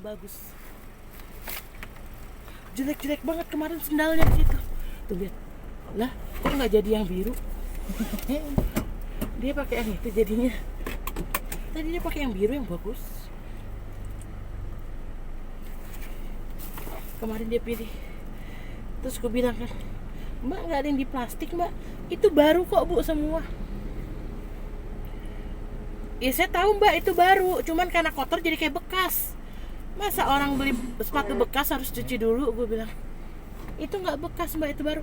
bagus. Jelek-jelek banget kemarin sendalnya di situ. Tuh lihat. Lah, kok nggak jadi yang biru? Dia pakai yang itu jadinya. Tadi dia pakai yang biru yang bagus. Kemarin dia pilih. Terus gue bilang kan, Mbak nggak ada yang di plastik Mbak. Itu baru kok Bu semua. Ya saya tahu Mbak itu baru. Cuman karena kotor jadi kayak bekas. Masa orang beli sepatu bekas harus cuci dulu? Gue bilang itu nggak bekas Mbak, itu baru.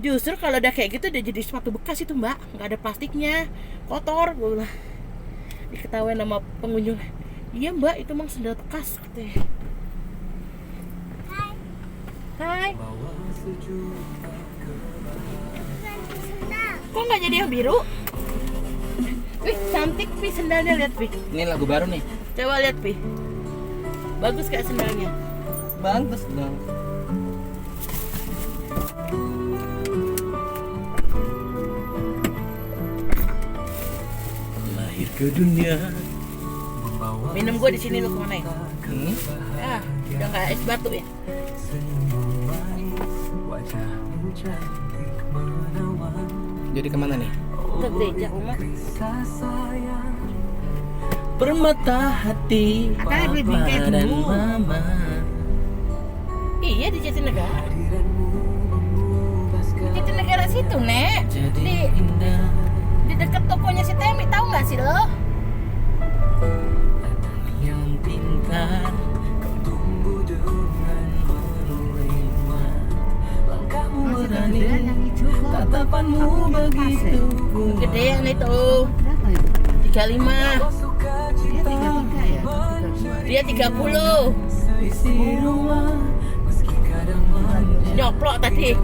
Justru kalau udah kayak gitu udah jadi sepatu bekas itu Mbak, nggak ada plastiknya, kotor. Gue bilang. Diketawain sama pengunjung. Iya Mbak, itu emang sendal bekas katanya. Hai. Kok nggak jadi yang biru? Wih, cantik Pi sendalnya, lihat Pi. Ini lagu baru nih. Coba lihat Pi. Bagus kayak sendalnya. Bagus dong. Lahir ke dunia. Minum gua di sini lu kemana ya? Ah, udah nggak es batu ya? Jadi kemana nih? Ke gereja umat. Permata hati Kan beli bingkai Papa dan dulu. Mama. Iya di Jatinegara. Di Jatinegara situ Nek. Jadi indah Di dekat tokonya si Temi, tahu nggak sih lo? yang pintar tumbuh dengan menerima langkahmu berani tatapanmu begitu kuat. Gedean itu 35. Dia 30. Isi rumah meski kadang manis Nyoplok tadi.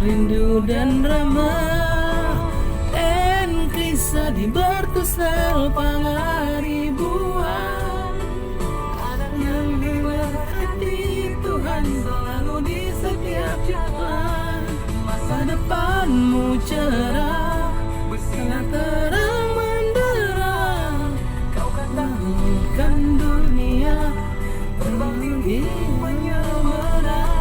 rindu dan ramah dan kisah di bertusal pangaribuan anak yang diberkati Tuhan selalu di setiap jalan masa depanmu cerah bersinar terang menderang kau kan takutkan dunia terbang tinggi menyeberang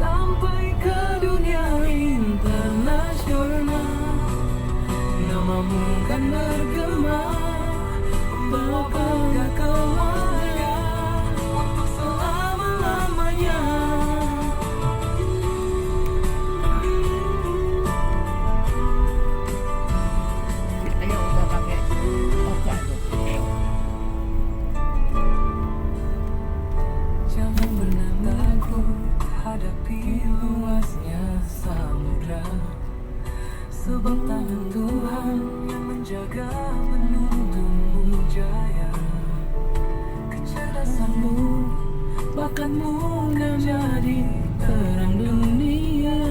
sampai ke dunia internasional namamu kan bergema membawa bangga keluarga untuk selama-lamanya. Ayo udah pakai oca tuh. Jangan pernah takut hadapi luasnya samudra, sebab tangan Tuhan yang menjaga menuntunmu jaya. Kecerdasanmu, bakatmu kan jadi terang dunia,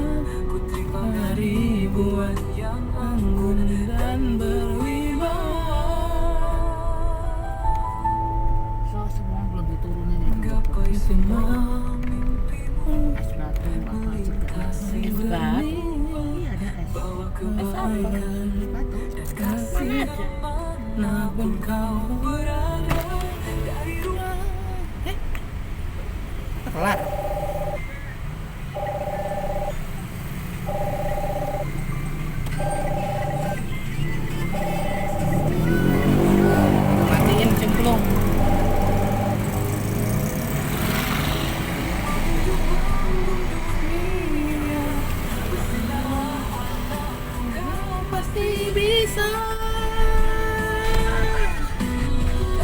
putri pangaribuan yang anggun dan berwibawa. So semua belum diturunin ya. Gapai semua mimpimu Es batu apa juga. Es batu. Iya ada es. Es apa? Es batu. Mana ada? Namun kau berada dari rumah. Kelar. Matiin cemplung. Kau pasti bisa.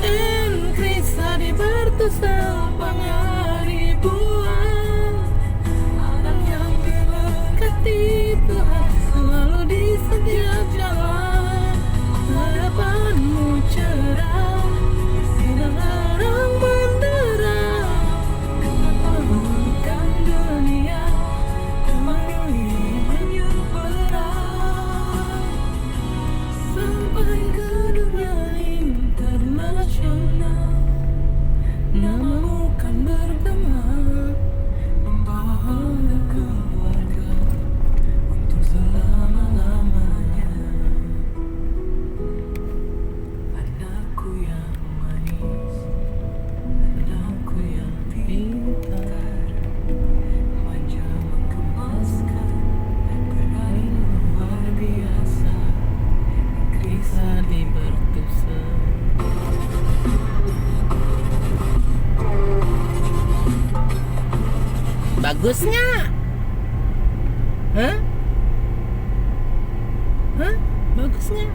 Dan kisah di bertusal pangaribuan anak yang diberkati Tuhan selalu di setiap jalan harapanmu cerah bersinar terang benderang menemukan dunia menyeberang sampai ke dunia internasional namamu kan bergema membawa bangga keluarga untuk selama-lamanya. Anakku Bagus nggak? Hah? Hah? Bagus nggak?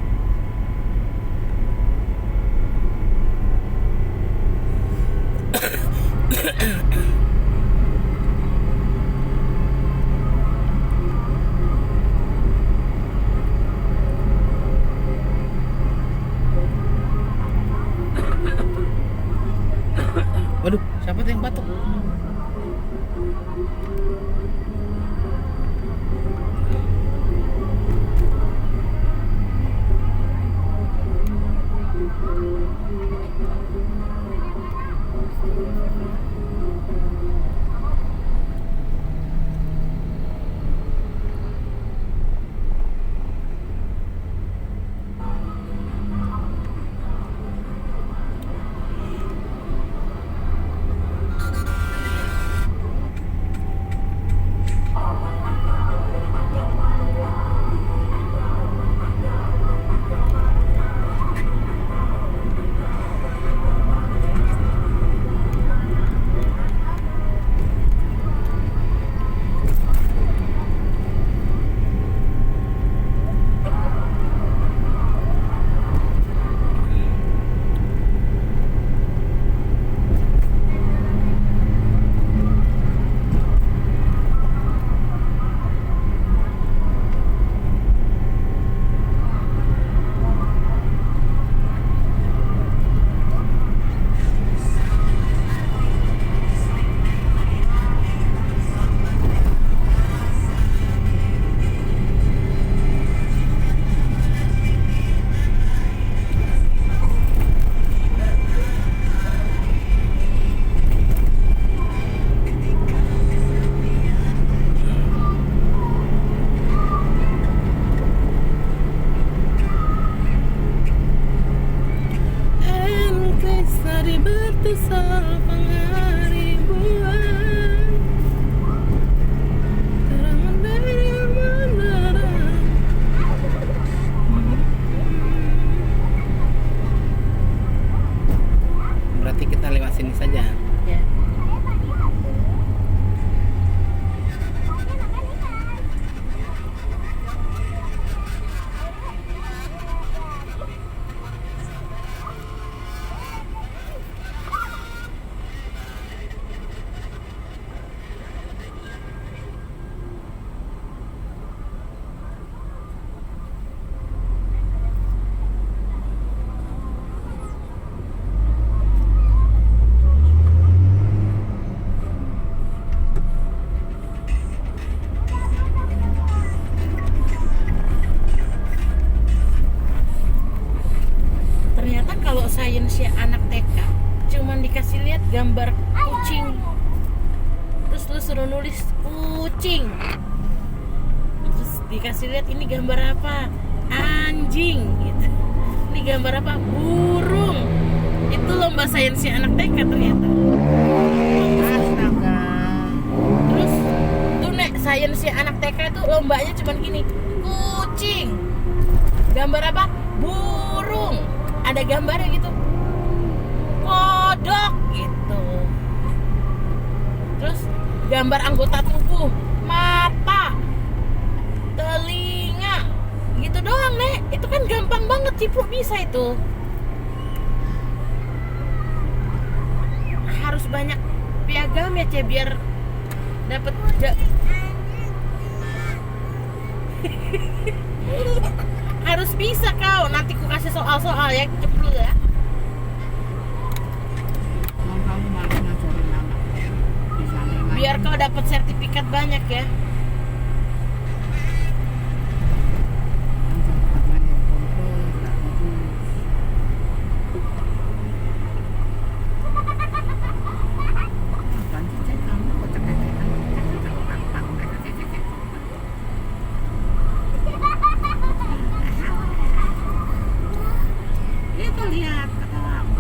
Waduh, siapa tuh yang batuk? Berarti kita lewat sini saja. Ya. Ternyata kalau sainsnya anak TK cuman dikasih lihat gambar kucing, terus lu suruh nulis kucing, terus dikasih lihat ini gambar apa, anjing gitu, ini gambar apa, burung. Itu lomba sainsnya anak TK ternyata. Astaga. Terus tuh nek sainsnya anak TK itu lombanya cuman gini, kucing, gambar apa, burung, ada gambarnya gitu, kodok gitu, terus gambar anggota tubuh, mata, telinga, gitu doang nek. Itu kan gampang banget, cipluk bisa itu. Harus banyak piagam ya Ce, biar dapat harus bisa kau. Nanti ku kasih soal-soal ya, ceplok ya. Mau kamu malah ngajarin anak di sana yang Biar lain. kau dapat sertifikat banyak ya. Kan sempat main handphone terus, nggak bagus. Apaan sih, Cek? Kamu kok cekek-cekekan? Cekek-cekek. Itu lihat kata kamu.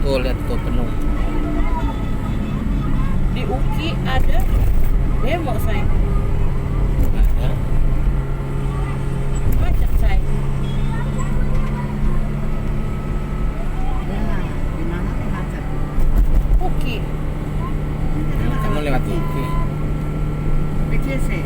Tuh lihat tuh penuh. Di Uki Uki ada demo saya Ada. macet saya. Udah, di mana tuh macet? Uki Kamu lewat TV. PCC.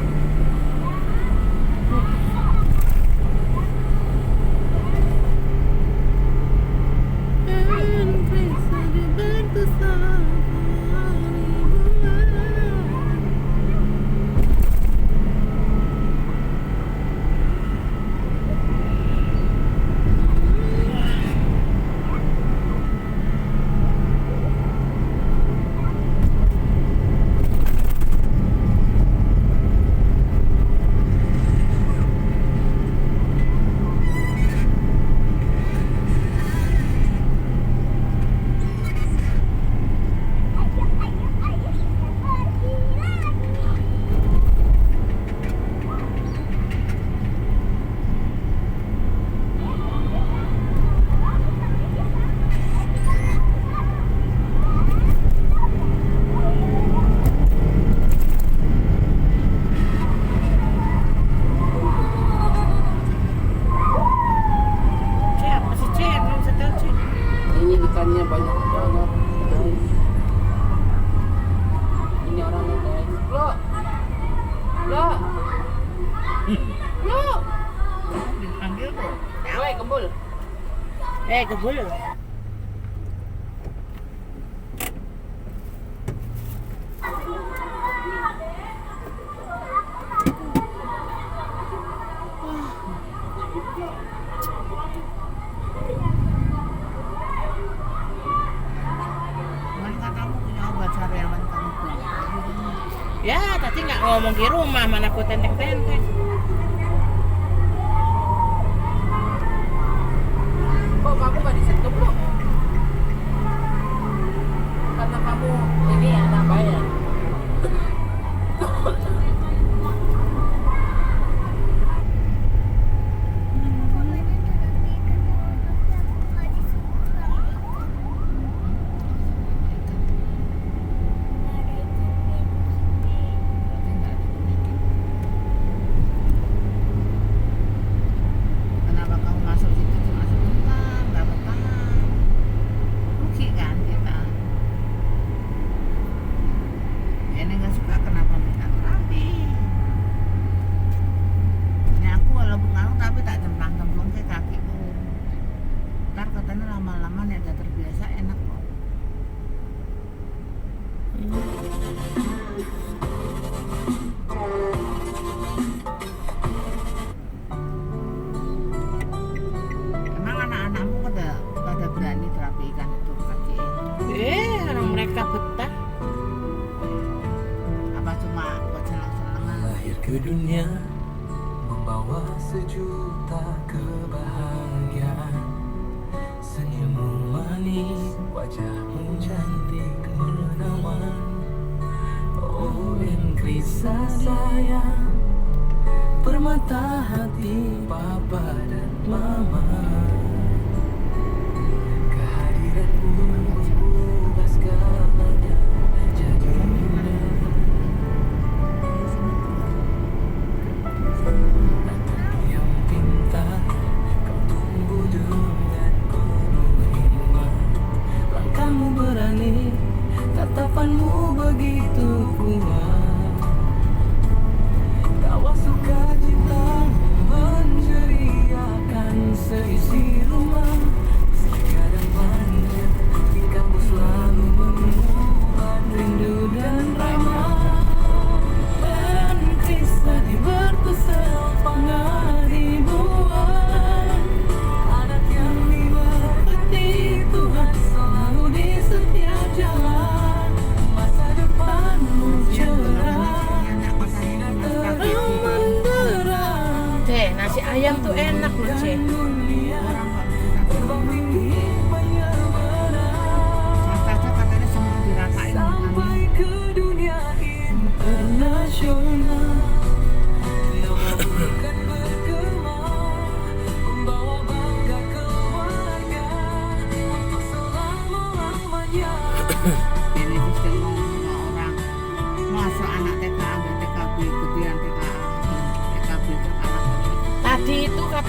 Cek masih cek belum setel cek. Ini ikannya banyak banget. Ini orangnya guys. Lo. Dipanggil tuh. Woi, kebul. Kebul. Mana kamu punya obat sariawan kamu tuh? Ya, tadi nggak ngomong di rumah, mana aku tenteng-tenteng. Kok kamu gak disetup lo? Karena kamu ini ya namanya. Kenapa kamu masuk situ cuma sebentar, nggak betah? Rugi kan kita? Ini nggak suka kenapa minta terapi? Ini aku walaupun ngaruh tapi tak cemplung-cemplung ke kakiku. Ntar katanya lama-lama nih udah terbiasa enak kok. Emang anak-anakmu pada berani terapi ikan itu kaki? Orang mereka betah. Apa cuma buat senang-senangan? Lahir ke dunia membawa sejuta kebahagiaan. Senyummu manis, wajahmu cantik menawan. Oh, Ingrisa sayang, permata hati papa dan mama. Kehadiranmu mengubah segalanya jadi indah. Anak yang pintar, kau tumbuh dengan penuh hikmah. Langkahmu berani, tatapanmu begitu kuat. Tawa sukacitamu menceriakan senyum.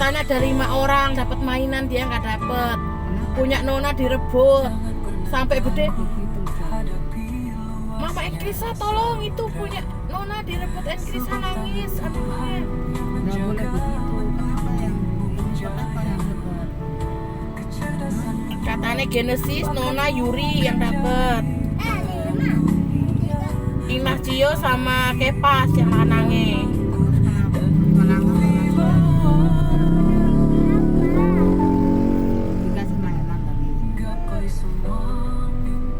katanya ada 5 orang dapat mainan, dia nggak dapet. Punya Nona direbut sampai gede. Mama Enkrisa tolong, itu punya Nona direbut, Enkrisa nangis anaknya. Nggak boleh begitu. Kenapa yang dapat? Katanya Genesis, Nona, Yuri yang dapet. Inah Cio sama Kepas yang lanangnya. Dikasih mainan tadi.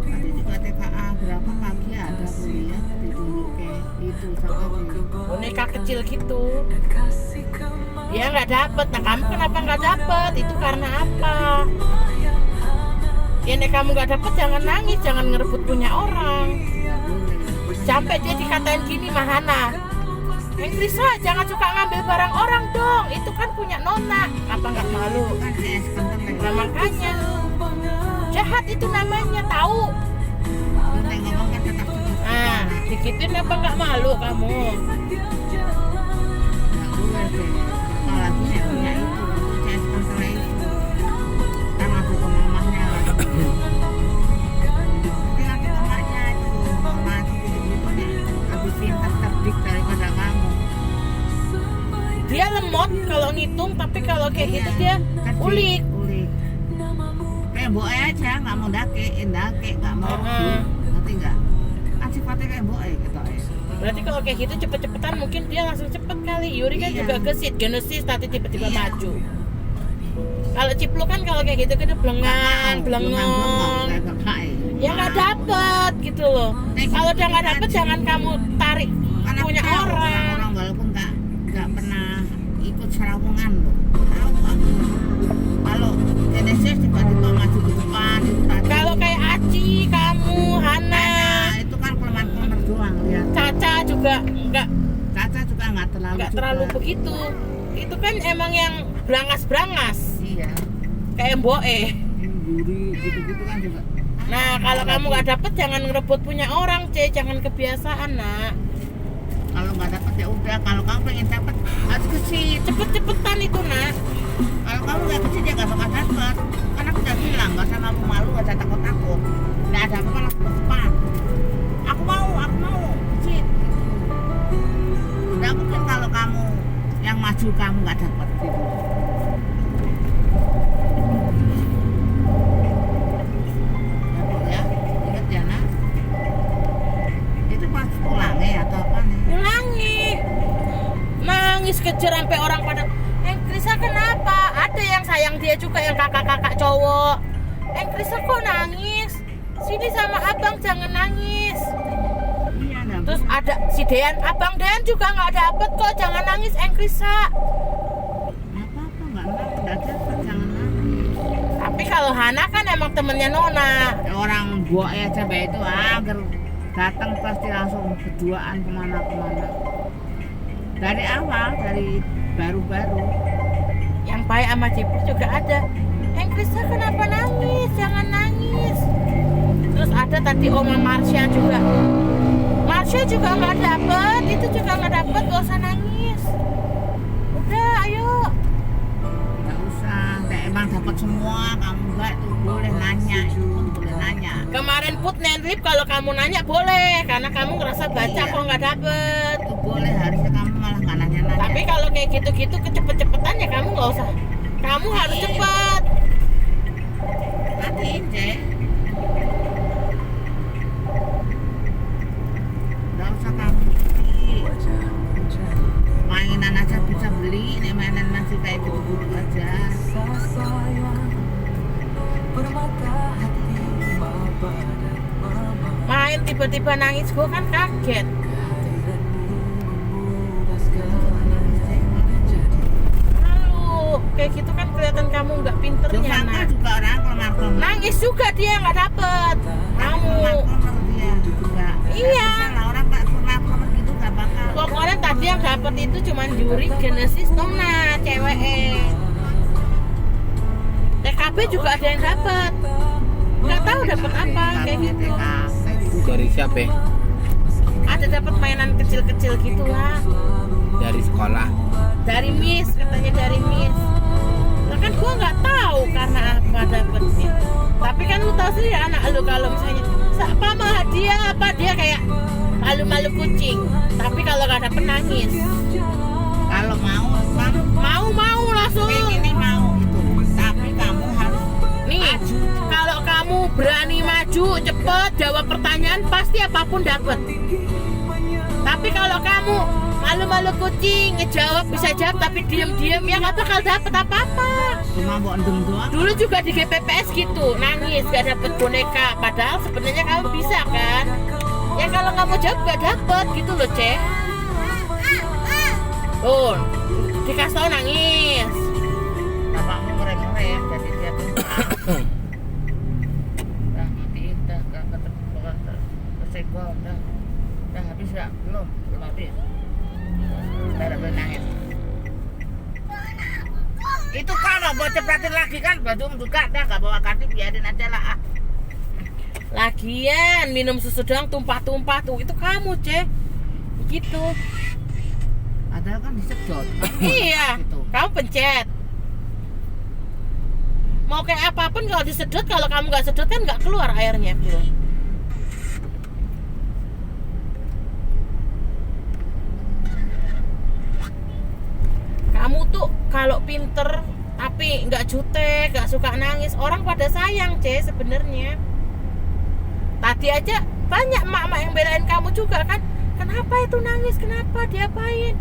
Tadi juga TKA berapa pagi ada kuliah ditunjuk ke itu sama Boneka kecil gitu. Dia nggak dapet. Nah kamu kenapa nggak dapet? Itu karena apa? Ya nek kamu nggak dapet jangan nangis, jangan ngerebut punya orang. Sampai dia dikatain gini Mahana, Enkrisa jangan suka ngambil barang orang dong, itu kan punya Nona. Apa nggak malu? kan es kentang Nah makanya jahat itu namanya, tahu? kentang ngomong kan tetap Nah dikitin apa nggak malu kamu? nggak boleh deh. Apalagi yang punya itu es kentang itu kan aku ke mamahnya lagi. Nanti aku ke mamahnya itu mama itu gitu nih lebih pintar cerdik daripada kamu. Dia lemot kalau ngitung, tapi kalau kayak gitu dia Cerdik, ulik. kayak boe aja nggak mau dake nggak mau ngerti nggak kan sifatnya kayak boe gitu ya. Berarti kalau kayak gitu cepet-cepetan mungkin dia langsung cepet kali. Yuri kan Iya. juga gesit, Genesis tadi tiba-tiba Iya. maju. Kalau Ciplu kan kalau kayak gitu kan blengang, blengong. Ya nggak dapet gitu loh. Kalau udah nggak dapet jangan kamu tarik punya orang. walaupun nggak pernah ikut serapungan loh. Tahu aku. Kalau Genesis tiba-tiba maju ke depan itu tadi. Kalau kayak Aci, kamu, Hana, Nah, itu kan kelemahan doang lihat. Caca juga Caca juga nggak terlalu nggak juga. terlalu begitu. Itu kan emang yang berangas-berangas Iya. kayak Boe. Yang Yuri gitu-gitu kan juga. Nah kalau kamu nggak dapet jangan ngerebut punya orang, jangan kebiasaan nak. Kalau nggak dapat ya udah. Kalau kamu pengen dapat harus kesit. Cepet-cepetan itu nak. Kalau kamu nggak kesit ya nggak bakal dapat. Karena aku udah bilang nggak usah malu-malu, nggak usah takut-takut. Nggak ada apa-apa langsung ke depan. Aku mau kesit. Nggak mungkin kalau kamu yang maju kamu nggak dapat gitu. Ya, ingat ya nak. Itu pas pulangnya atau apa nih? Ulangi. Nangis kejar sampai orang pada Enkrisa kenapa? Ada yang sayang dia juga, yang kakak-kakak cowok. Enkrisa kok nangis? Sini sama abang jangan nangis. Iya, nggak Terus ada si Dean, abang Dean juga nggak dapet kok, jangan nangis Enkrisa. apa-apa nggak dapat jangan nangis. Tapi kalau Hana kan emang temennya Nona. Orang gua aja itu agar datang pasti langsung berduaan kemana-kemana dari awal, dari baru-baru. Yang baik sama Cipri juga ada. Enkrisa kenapa nangis? Jangan nangis. Terus ada tadi Oma Marsha juga. Marsha juga nggak dapet, itu juga nggak dapet, gak usah nangis. Udah, ayo. Nggak usah, kayak emang dapat semua kamu nggak tuh boleh nanya, itu pun boleh nanya. Kemarin put nenrip kalau kamu nanya boleh, karena kamu ngerasa baca Iya. kok nggak dapet. Itu boleh, harusnya kamu malah nggak nanya-nanya. Tapi kalau kayak gitu-gitu kecepet-cepetan ya kamu nggak usah. Kamu harus cepat. matiin cek. Nggak usah kamu mainan aja bisa beli, nih mainan masih kayak gitu aja. Main tiba-tiba nangis, gue kan kaget. Lalu kayak gitu kan kelihatan kamu nggak pinternya Jumata nak. juga orang kelemar-kelemar. Nangis juga dia nggak dapet. Kamu. Kelemar-kelemar dia juga. Iya. Nggak bisa lah, orang nggak kelemar-kelemar gitu nggak bakal. Pokoknya tadi yang dapet itu cuman Yuri, Genesis, Nona, cewek. TKB juga ada yang dapet. Nggak tahu dapet apa kayak gitu. Dari siapa? Ada dapet mainan kecil-kecil gitu lah. Dari sekolah. dari Miss, katanya dari Miss. Nah kan gua nggak tahu karena apa dapetnya. Tapi kan lu tahu sendiri anak lu kalau misalnya apa mah hadiah apa dia kayak malu-malu kucing. Tapi kalau nggak dapet nangis. Kalau mau Langsung. ini mau gitu. Tapi kamu harus Nih, kalau kamu berani maju cepet jawab pertanyaan pasti apapun dapet. Tapi kalau kamu malu-malu kucing ngejawab bisa jawab tapi diem-diem ya nggak bakal dapet apa-apa. cuma mau endem doang. Dulu juga di GPPS gitu, nangis gak dapet boneka. Padahal sebenarnya kamu bisa kan? Ya kalau kamu jawab gak dapet gitu loh, Cek. Tuh, dikasih tau nangis. Bapakmu ngerem-ngerem jadi dia pintar. Udah matiin, udah kesenggol, udah habis ya? Belum habis. Udah boleh nangis. Itu kan mau cepratin lagi kan badum juga dah gak bawa kartu biarin aja lah ah. Lagian minum susu doang tumpah-tumpah tuh, itu kamu, Cek. Gitu. Padahal kan disedot. Iya, Gitu. kamu pencet. Mau kayak apapun kalau disedot, kalau kamu nggak sedot kan nggak keluar airnya, bro. Kamu tuh kalau pinter tapi nggak jutek, nggak suka nangis, orang pada sayang, Ce, sebenarnya. Tadi aja banyak emak-emak yang belain kamu juga kan. Kenapa itu nangis? Kenapa? Diapain?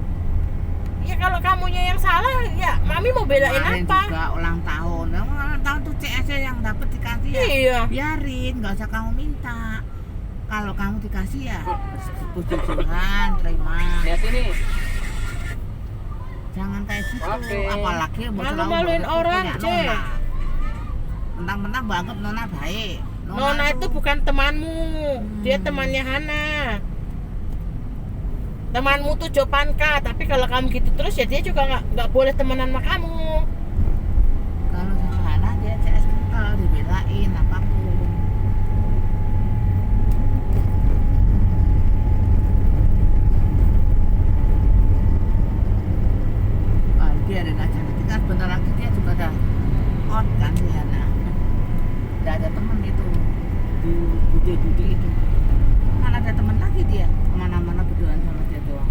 Ya kalau kamunya yang salah, ya mami mau belain Kemarin apa? juga ulang tahun. Nah, ulang tahun tuh CS yang dapat dikasih ya. Iya. Biarin, nggak usah kamu minta. Kalau kamu dikasih ya puji-pujian, terima. Ya sini. Jangan kayak gitu. Oke. Apalagi mau Malu-maluin selalu orang, punya Ce. Nona. Mentang-mentang banget Nona baik. Nona itu tuh- bukan temanmu, dia temannya Hana. Temanmu tuh Jopanka, tapi kalau kamu gitu terus ya dia juga nggak boleh temenan sama kamu. kalau sama Hana dia CS kental, dibelain apapun. Biarin aja nanti kan bentar lagi dia juga udah on kan si Hana. Udah ada temen itu di Budi itu. Kan ada temen lagi dia kemana-mana berduaan sama dia doang.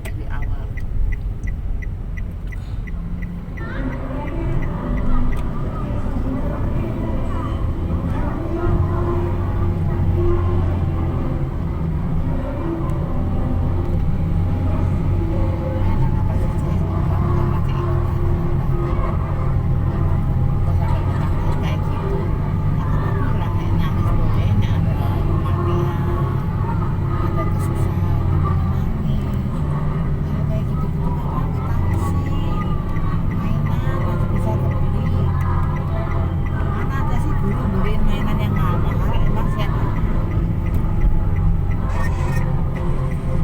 Dari awal. Mainan apa sih, Ce? Kamu kan masih ingat. Kok sampai menangis kayak gitu? Aku bilang kayak nangis boleh, ada kematian, ada kesusahan, nangis. Kalau kayak gitu-gitu apa ditangisin? Mainan masih bisa kebeli. Mana ada sih guru beliin mainan yang mahal? Emang siapa?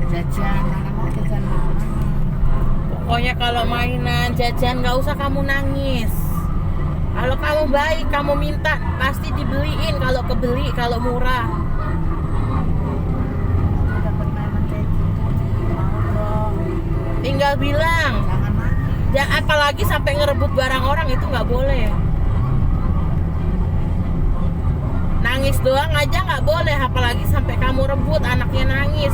Jajan, karena mau jajan mahal. Pokoknya kalau mainan, jajan nggak usah kamu nangis. Kalau kamu baik, kamu minta pasti dibeliin. Kalau kebeli, kalau murah. Aku dapat mainan kayak gitu, mau dong. Tinggal bilang. Jangan nangis. Ya apalagi sampai ngerebut barang orang itu nggak boleh. Nangis doang aja nggak boleh, apalagi sampai kamu rebut anaknya nangis.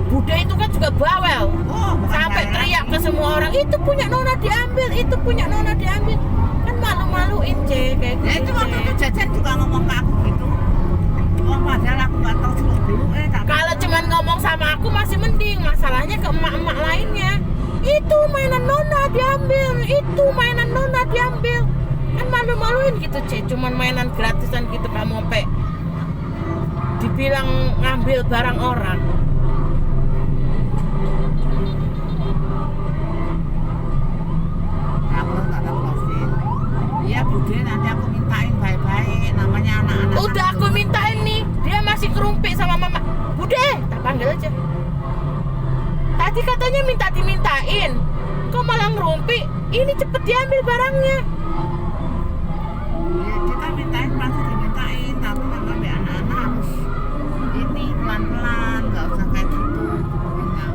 Bude itu kan juga bawel. Oh, bukan Sampai saya teriak lagi. ke semua orang, itu punya Nona diambil, itu punya Nona diambil. Kan malu-maluin, Ce, kayak Ya gitu. itu waktu Ce. itu jajan juga ngomong ke aku gitu. Oh padahal aku nggak tahu seluk dulu tapi Kalau cuman ngomong sama aku masih mending, masalahnya ke emak-emak lainnya. Itu mainan Nona diambil, itu mainan Nona diambil. Kan malu-maluin gitu, Ce. Cuman mainan gratisan gitu kamu sampai dibilang ngambil barang orang. aku nggak tahu posting. Iya Bude nanti aku mintain baik-baik namanya anak-anak. Udah aku mintain nih, dia masih kerumpik sama mama. Bude, tak panggil aja. Tadi katanya minta dimintain, kok malah ngerumpi? Ini cepet diambil barangnya. Ya, kita mintain pasti dimintain tapi namanya anak-anak harus ini pelan-pelan nggak usah kayak gitu. Pokoknya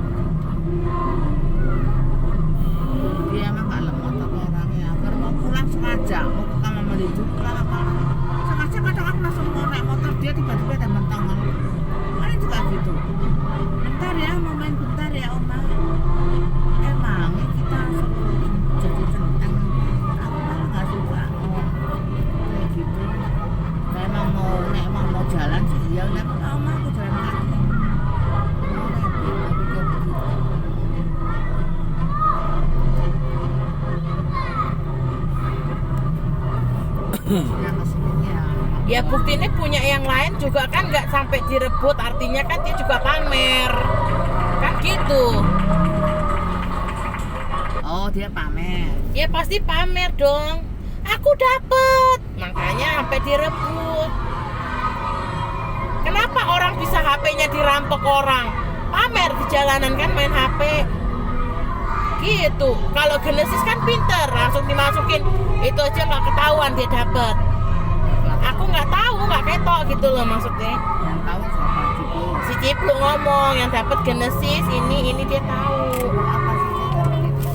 balik juga malah. Sengaja kadang aku langsung mau naik motor, dia tiba-tiba ada mentang. Paling juga gitu. Bentar ya, mau main bentar ya Oma. Emangnya kita suruh jadi centang. Aku malah nggak suka. Kayak gitu. Memang mau jalan sih, ya udah Oma aku jalan kaki. Oh, tapi kayak begitu. Yang kesininya Ya bukti ini punya yang lain juga kan nggak sampai direbut, artinya kan dia juga pamer kan gitu. oh dia pamer. Ya pasti pamer dong, aku dapet, makanya sampai direbut. Kenapa orang bisa HP-nya dirampok orang? Pamer di jalanan kan main HP gitu. Kalau Genesis kan pinter, langsung dimasukin, itu aja nggak ketahuan dia dapet. Aku nggak tahu, nggak ketok gitu loh maksudnya. Yang tahu siapa Cipu? Si Cipluk ngomong yang dapat Genesis ini dia tahu. Apa sih dia dapat itu?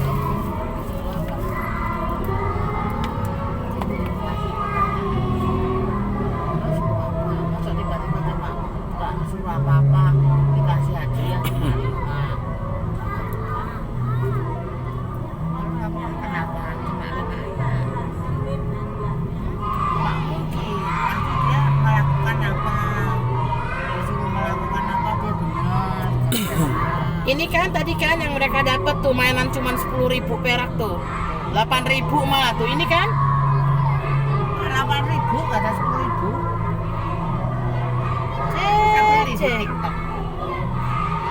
Masa tiba-tiba cuma nggak suruh apa-apa dikasih hadiah cuma 5. Lalu aku kenapa cuma 5 aja? Nggak mungkin, pasti dia melakukan apa, disuruh melakukan apa dia benar. Ini kan tadi kan yang mereka dapat tuh mainan cuma 10.000 perak tuh. 8.000 malah tuh. Ini kan 8.000 nggak ada 10.000. Kita beli di cek. TikTok.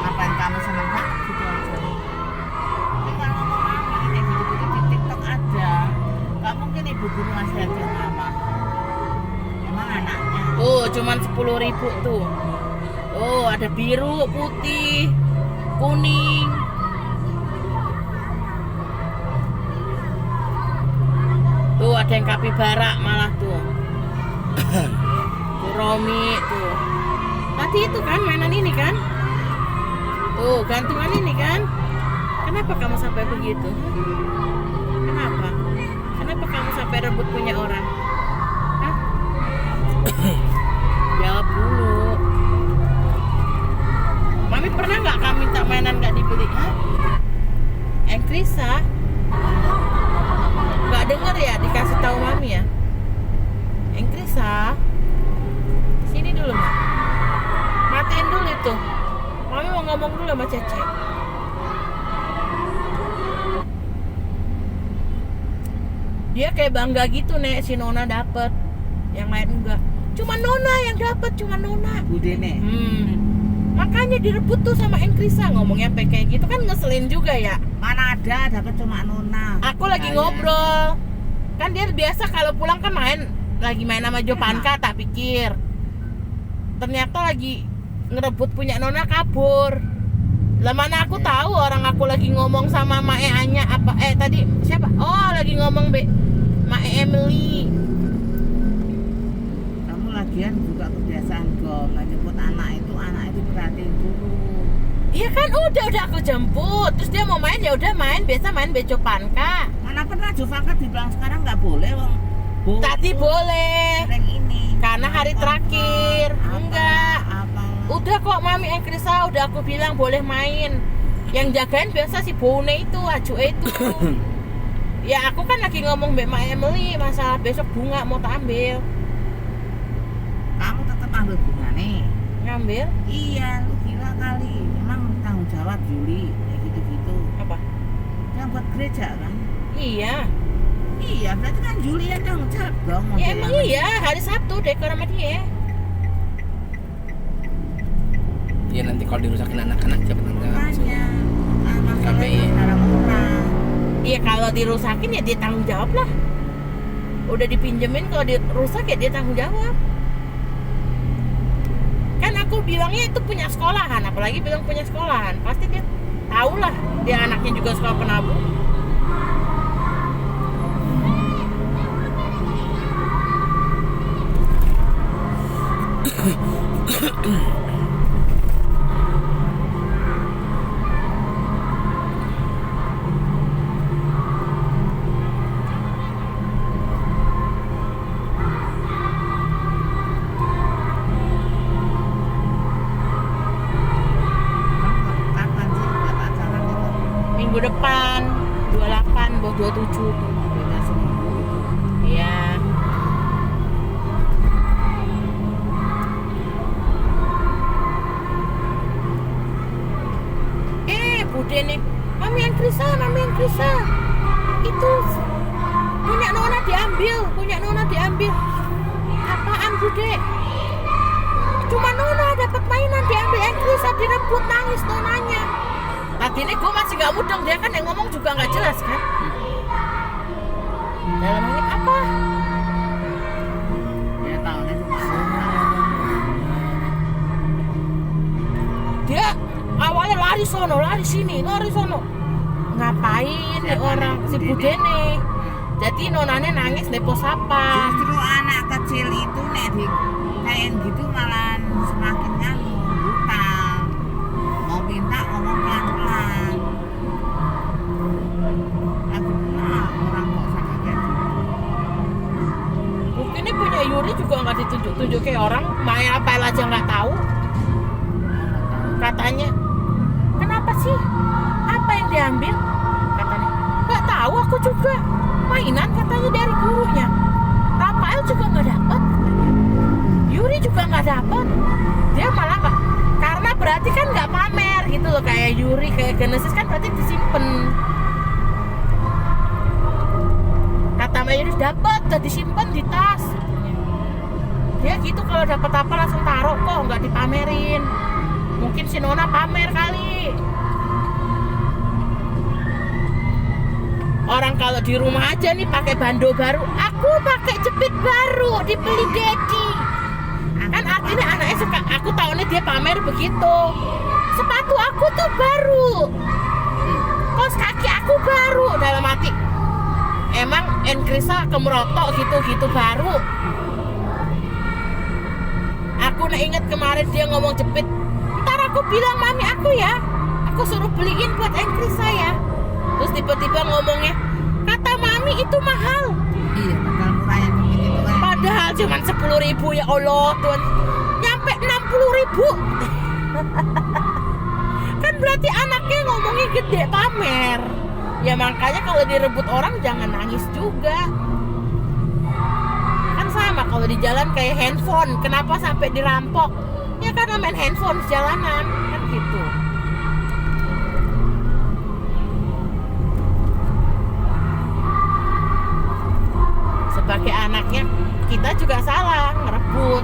Ngapain kamu seneng banget gitu aja? Tapi kalau ngomong mami kayak gitu-gitu di TikTok ada. Nggak mungkin ibu guru ngasih hadiah mama. Emang anaknya. Tuh cuman 10.000 tuh. Oh ada biru, putih, kuning. Tuh ada yang kapibara malah tuh. Tuh Romi tuh. Tadi itu kan mainan ini kan? Tuh gantungan ini kan? Kenapa kamu sampai begitu? Kenapa? Kenapa kamu sampai rebut punya orang? Hah? Jawab dulu. Mami pernah nggak kamu minta mainan nggak dibeli? Hah? Engkrisa? Nggak denger ya? Dikasih tahu mami ya? Engkrisa? Sini dulu Mak. Matiin dulu itu. Mami mau ngomong dulu sama Cece. Dia kayak bangga gitu Nek, si Nona dapet, yang lain enggak. Cuma Nona yang dapet, cuma Nona. Bude nih. Makanya direbut tuh sama Engkrisa, ngomongnya kayak gitu kan ngeselin juga ya. Mana ada dapat cuma Nona. Aku lagi ngobrol. Kan dia biasa kalau pulang kan lagi main sama Jopanka, tak pikir. Ternyata lagi ngerebut punya Nona, kabur. Lah mana aku tahu orang aku lagi ngomong sama Mae Anya apa tadi siapa? Oh, lagi ngomong Mae Emily. Kamu lagian juga kebiasaan gom, ngejemput anak itu perhatiin dulu. Iya kan udah aku jemput. Terus dia mau main ya udah main, biasa main Becopanka. Mana pernah Jovanka dibilang sekarang nggak boleh wong. Tadi boleh. Sering ini. Karena hari terakhir. Apa? Enggak. Apa? Udah kok Mami Engkrisa udah aku bilang boleh main. Yang jagain biasa si Bone itu, Ajuke itu. Ya aku kan lagi ngomong Mbak Emily masalah besok bunga mau tak ambil. Kamu tetap ambil bunga nih. Ngambil Iya, lu gila kali. Emang tanggung jawab Juli kayak gitu-gitu. apa? Yang buat gereja kan? Iya. Iya, berarti kan Juli yang tanggung jawab dong. Ya emang iya, hari Sabtu dekor sama dia. Ya nanti kalau dirusakin anak-anak siapa nggak Makanya. Sampai Masalahnya murah. Iya kalau dirusakin ya dia tanggung jawab lah. Udah dipinjemin, kalau dirusak ya dia tanggung jawab. Kan aku bilangnya itu punya sekolahan, apalagi bilang punya sekolahan, pasti dia tahu lah, dia anaknya juga sekolah penabung. direbut nangis nonanya. Tadi ini gue masih gak mudeng, dia kan yang ngomong juga gak jelas kan. Dalamnya apa? Dia tahunya cuma Dia awalnya lari sono, lari sini, lari sono. Ngapain nih orang si Budene? Jadi nonanya nangis di pos apa? justru anak kecil itu nek di kayak gitu malah semakin brutal. Mau minta ngomong pelan-pelan. Lagi pula orang kok sampai kayak gitu. Mungkin ini punya Yuri juga nggak ditunjuk-tunjuk kayak orang, main apa aja nggak tahu. Katanya, kenapa sih? Apa yang diambil? Katanya, nggak tahu aku juga. Mainan katanya dari gurunya. Rafael juga nggak dapat. Yuri juga nggak dapat. Dia malah nggak, karena berarti kan nggak pamer gitu loh, kayak Yuri, kayak Genesis kan berarti disimpan. Kata Mbak Yuri dapat, udah disimpan di tas. Dia gitu kalau dapat apa langsung taruh kok, nggak dipamerin. Mungkin si Nona pamer kali. Orang kalau di rumah aja nih pakai bando baru, aku pakai jepit baru dibeli Dedi. Kan artinya anaknya suka, aku tahunya dia pamer begitu. Sepatu aku tuh baru, kaos kaki aku baru. Dalam hati, emang Enkrisa kemerotok gitu baru. Aku inget kemarin dia ngomong jepit, ntar aku bilang mami aku ya, aku suruh beliin buat Enkrisa ya. Terus tiba-tiba ngomongnya, kata mami itu mahal. Iya, bakal murah yang begitu itu kan. Padahal cuma 10.000 ya Allah Tuhan. Nyampe 60.000. Kan berarti anaknya ngomongnya gede pamer. Ya makanya kalau direbut orang jangan nangis juga. Kan sama kalau di jalan kayak handphone, kenapa sampai dirampok? Ya karena main handphone di jalanan, kan gitu. Sebagai anaknya kita juga salah ngerebut.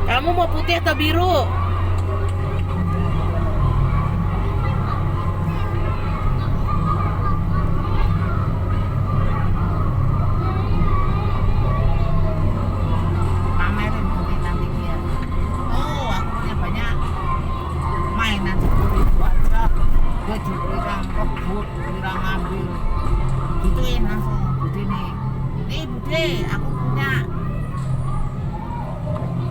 Kamu mau putih atau biru? Pamerin nanti dia. Oh, aku punya banyak mainan 10.000 aja. Gue dibilang rebut, bilang ngambil. Gituin langsung Bude nih. Nih Bude, aku punya.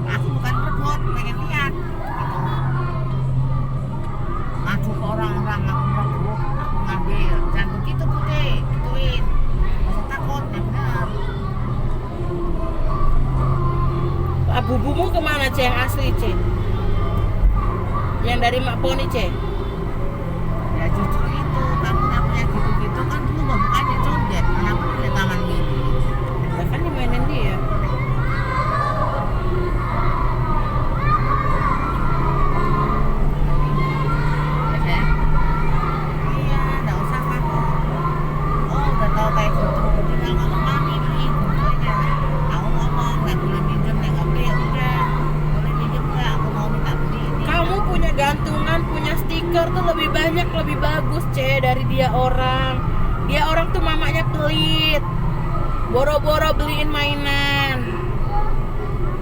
Aku bukan rebut, pengen lihat. Gitu. Ngadu ke orang-orang, aku rebut, aku ngambil. Jangan begitu Bude, gituin. Masa takut, ya benar. Bubumu kemana Ce? Yang asli Ce? Yang dari Mak Poni Ce? Ya justru itu, kamu yang punya gitu-gitu kan dulu bukannya condet, kenapa di taman mini? Lah kan dimainin dia. Ya, iya, nggak usah kan. Oh, udah tahu kayak gitu. Tinggal ngomong mami beliin gitu aja. Aku ngomong nggak boleh minjem, nggak boleh udah. Boleh minjem nggak? Aku mau minta beli ini. Kamu punya gantungan, punya stiker tuh lebih banyak, lebih bagus Ce dari dia orang. Dia orang tuh mamanya pelit. Boro-boro beliin mainan.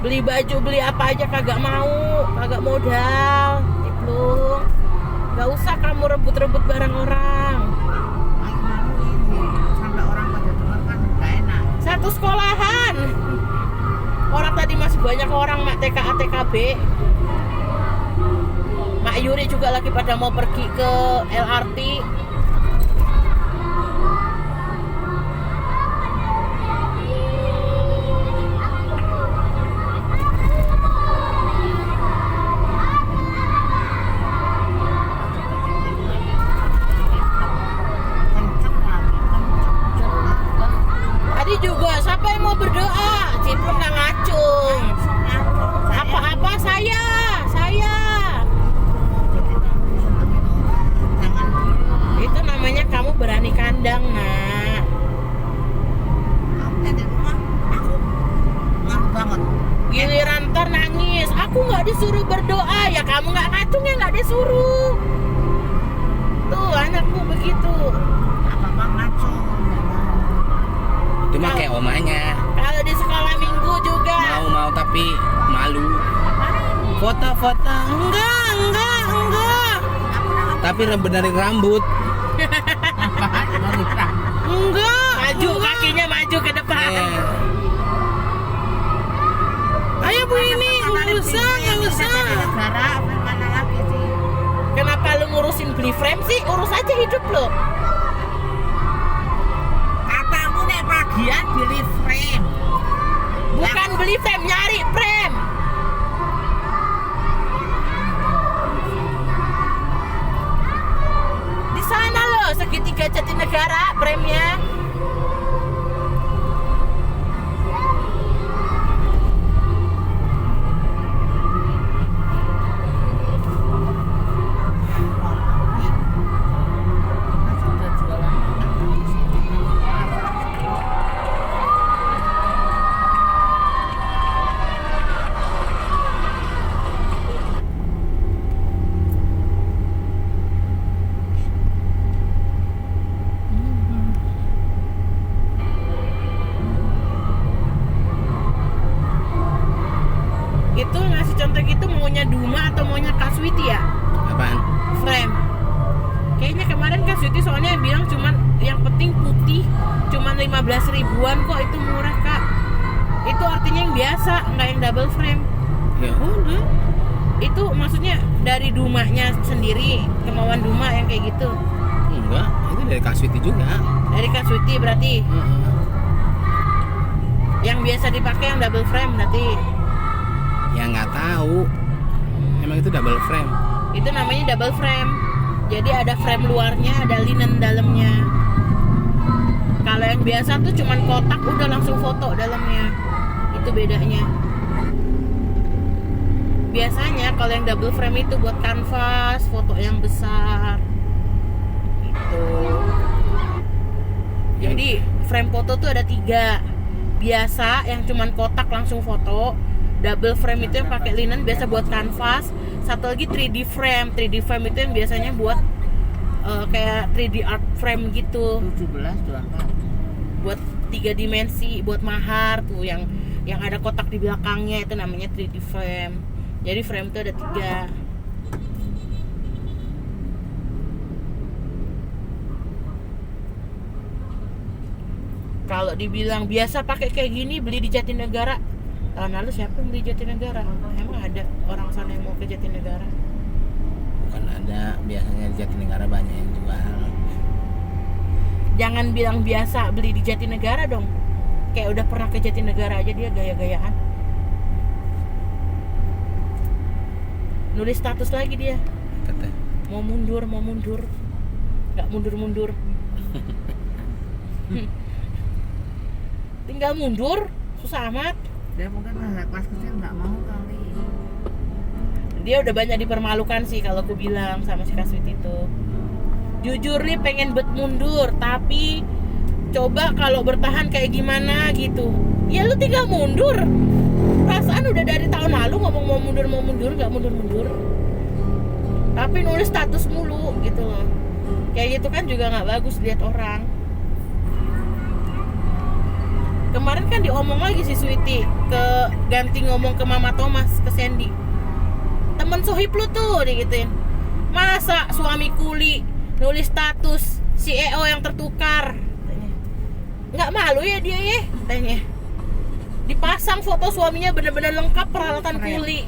Beli baju, beli apa aja kagak mau, kagak modal. Tiplung. Gak usah kamu rebut-rebut barang orang. Malu-maluin gitu. Sampai orang pada dengar kan nggak enak. Satu sekolahan. Orang tadi masih banyak orang Mak TKA TKB. Mak Yuri juga lagi pada mau pergi ke LRT. berdoa. Cipluk nggak ngacung. Apa-apa saya. Itu namanya kamu berani kandang, nak. Aku di rumah, aku ngaruh banget. Giliran ntar nangis, aku nggak disuruh berdoa. Ya kamu nggak ngacung ya nggak disuruh. Tuh anakku begitu. Apa-apa ngaco, nggak mau. Itu mah kayak omanya. Kalau di sekolah minggu juga. Mau tapi malu. Foto-foto enggak. Tapi benerin rambut. Enggak. Maju kakinya maju ke depan. Ayo Bu ini nggak usah. Negara apa mana lagi sih? Kenapa lu ngurusin beli frame sih? Urus aja hidup lo. Katamu nek bagian beli frame. Bukan beli frame, nyari frame. Di sana loh, segitiga Jatinegara frame-nya. Sudah jualan di sini. Itu ngasih contoh gitu maunya Duma atau maunya Kaswiti ya? Apaan? Frame. Kayaknya kemarin Kaswiti soalnya bilang cuman yang penting putih, cuman 15 ribuan kok, itu murah Kak. Itu artinya yang biasa, nggak yang double frame. Ya udah. Itu maksudnya dari Dumanya sendiri, kemauan Duma yang kayak gitu. Enggak, itu dari Kaswiti juga. Dari Kaswiti berarti yang biasa dipakai yang double frame berarti. Ya nggak tahu. Emang itu double frame. Itu namanya double frame. Jadi ada frame luarnya, ada linen dalamnya. Kalau yang biasa tuh cuman kotak udah langsung foto dalamnya. Itu bedanya. Biasanya kalau yang double frame itu buat kanvas, foto yang besar. Gitu. Jadi frame foto tuh ada 3. Biasa yang cuman kotak langsung foto. Double frame itu yang pakai linen biasa buat kanvas. Satu lagi 3D frame. 3D frame itu yang biasanya buat kayak 3D art frame gitu. 17 jualan Pak. Buat 3 dimensi, buat mahar tuh yang ada kotak di belakangnya, itu namanya 3D frame. Jadi frame itu ada 3. Kalau dibilang biasa pakai kayak gini beli di Jatinegara, tahun lalu siapa yang beli Jatinegara? Emang ada orang sana yang mau ke Jatinegara? Bukan ada, biasanya di Jatinegara banyak yang jual. Jangan bilang biasa beli di Jatinegara dong. Kayak udah pernah ke Jatinegara aja dia gaya-gayaan. Nulis status lagi dia. Kata. Mau mundur. Nggak mundur. Tinggal mundur, susah amat. Dia mungkin anak kelas kecil nggak mau kali. Dia udah banyak dipermalukan sih kalau aku bilang sama si Kaswit itu. Jujur nih pengen mundur, tapi coba kalau bertahan kayak gimana gitu. Ya lu tinggal mundur. Perasaan udah dari tahun lalu ngomong mau mundur, nggak mundur. Tapi nulis status mulu gitu loh. Kayak gitu kan juga nggak bagus lihat orang. Kemarin kan diomong lagi si Sweety ganti ngomong ke Mama Thomas, ke Sandy. Temen Sohib lu tuh digituin. Masa suami kuli nulis status CEO yang tertukar? Tanya. Nggak malu ya dia ya? Tanya. Dipasang foto suaminya bener-bener lengkap peralatan kuli.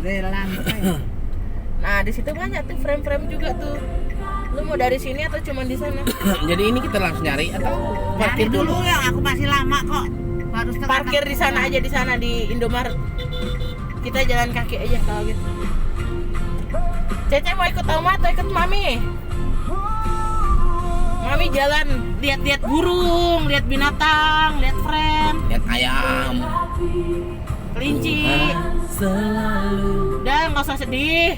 Nah di situ banyak tuh frame-frame juga tuh. Lu mau dari sini atau cuma di sana? Jadi ini kita langsung nyari atau Cari parkir dulu dulu? ya, aku masih lama kok. Baru setengah Parkir di sana aja, di sana di Indomaret. Kita jalan kaki aja kalau gitu. Cece mau ikut Oma atau ikut Mami? Mami jalan lihat-lihat burung, lihat binatang, lihat friend, Lihat ayam. kelinci. Selalu Udah nggak usah sedih.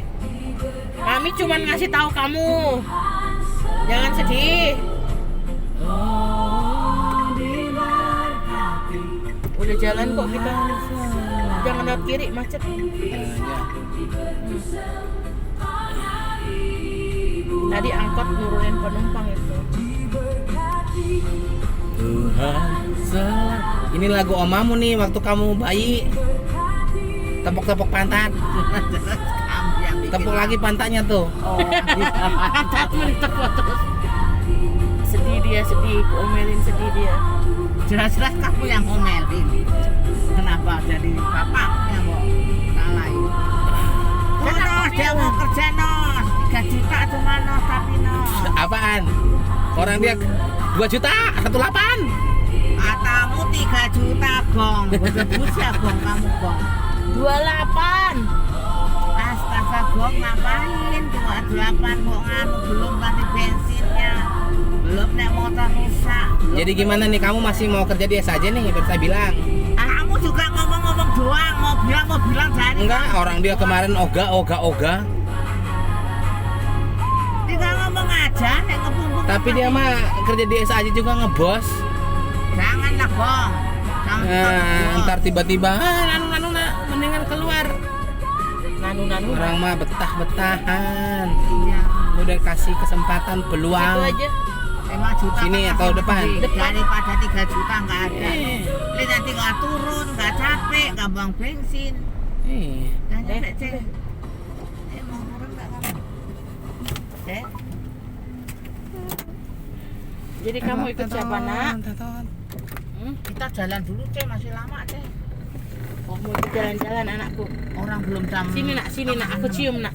Mami cuman ngasih tahu kamu. Jangan sedih. Udah jalan kok kita. Jangan lewat kiri macet. Tadi angkot nurunin penumpang itu. Tuhan selalu. Ini lagu omamu nih waktu kamu bayi. Tepuk-tepuk pantat. Tepuk lagi pantatnya tuh. Pantatmu ditepuk terus. Sedih dia, sedih. Omelin sedih dia. Jelas-jelas kamu yang ngomelin. Kenapa jadi bapaknya kok salah itu? Nos, dia mau kerja Nos. 3 juta cuma Nos, tapi Nos. Apaan? Orang dia 2 juta, 18. Katamu 3 juta Gong. Berdebus ya Gong kamu Gong. 28. Astaga Gong ngapain? 28 kok nganu belum ganti bensinnya. Belum nek motor rusak. Jadi gimana nih, kamu masih mau kerja di SAJ nih? Biar saya bilang. Kamu juga ngomong-ngomong doang, mau bilang dari. Enggak, orang dia kemarin oga. Tinggal ngomong aja, nek ngebumbung. Tapi dia mah kerja di SAJ juga ngebos. Janganlah Gong. Nah, ntar tiba-tiba nanu mendingan keluar. Nanu. Orang mah betah-betahan. Iya. Udah kasih kesempatan Itu peluang. aja. 5 juta Sini kan atau masih depan? gede. Depan. Daripada 3 juta nggak ada. Eh. Ini nanti nggak turun, nggak capek, nggak buang bensin. Nggak nyampe cek. Mau turun nggak kamu? Cek. Jadi kamu ikut siapa nak? Kita jalan dulu cek, masih lama cek. Oh mau ikut jalan-jalan anakku. Orang belum jam. Sini nak, aku cium nak.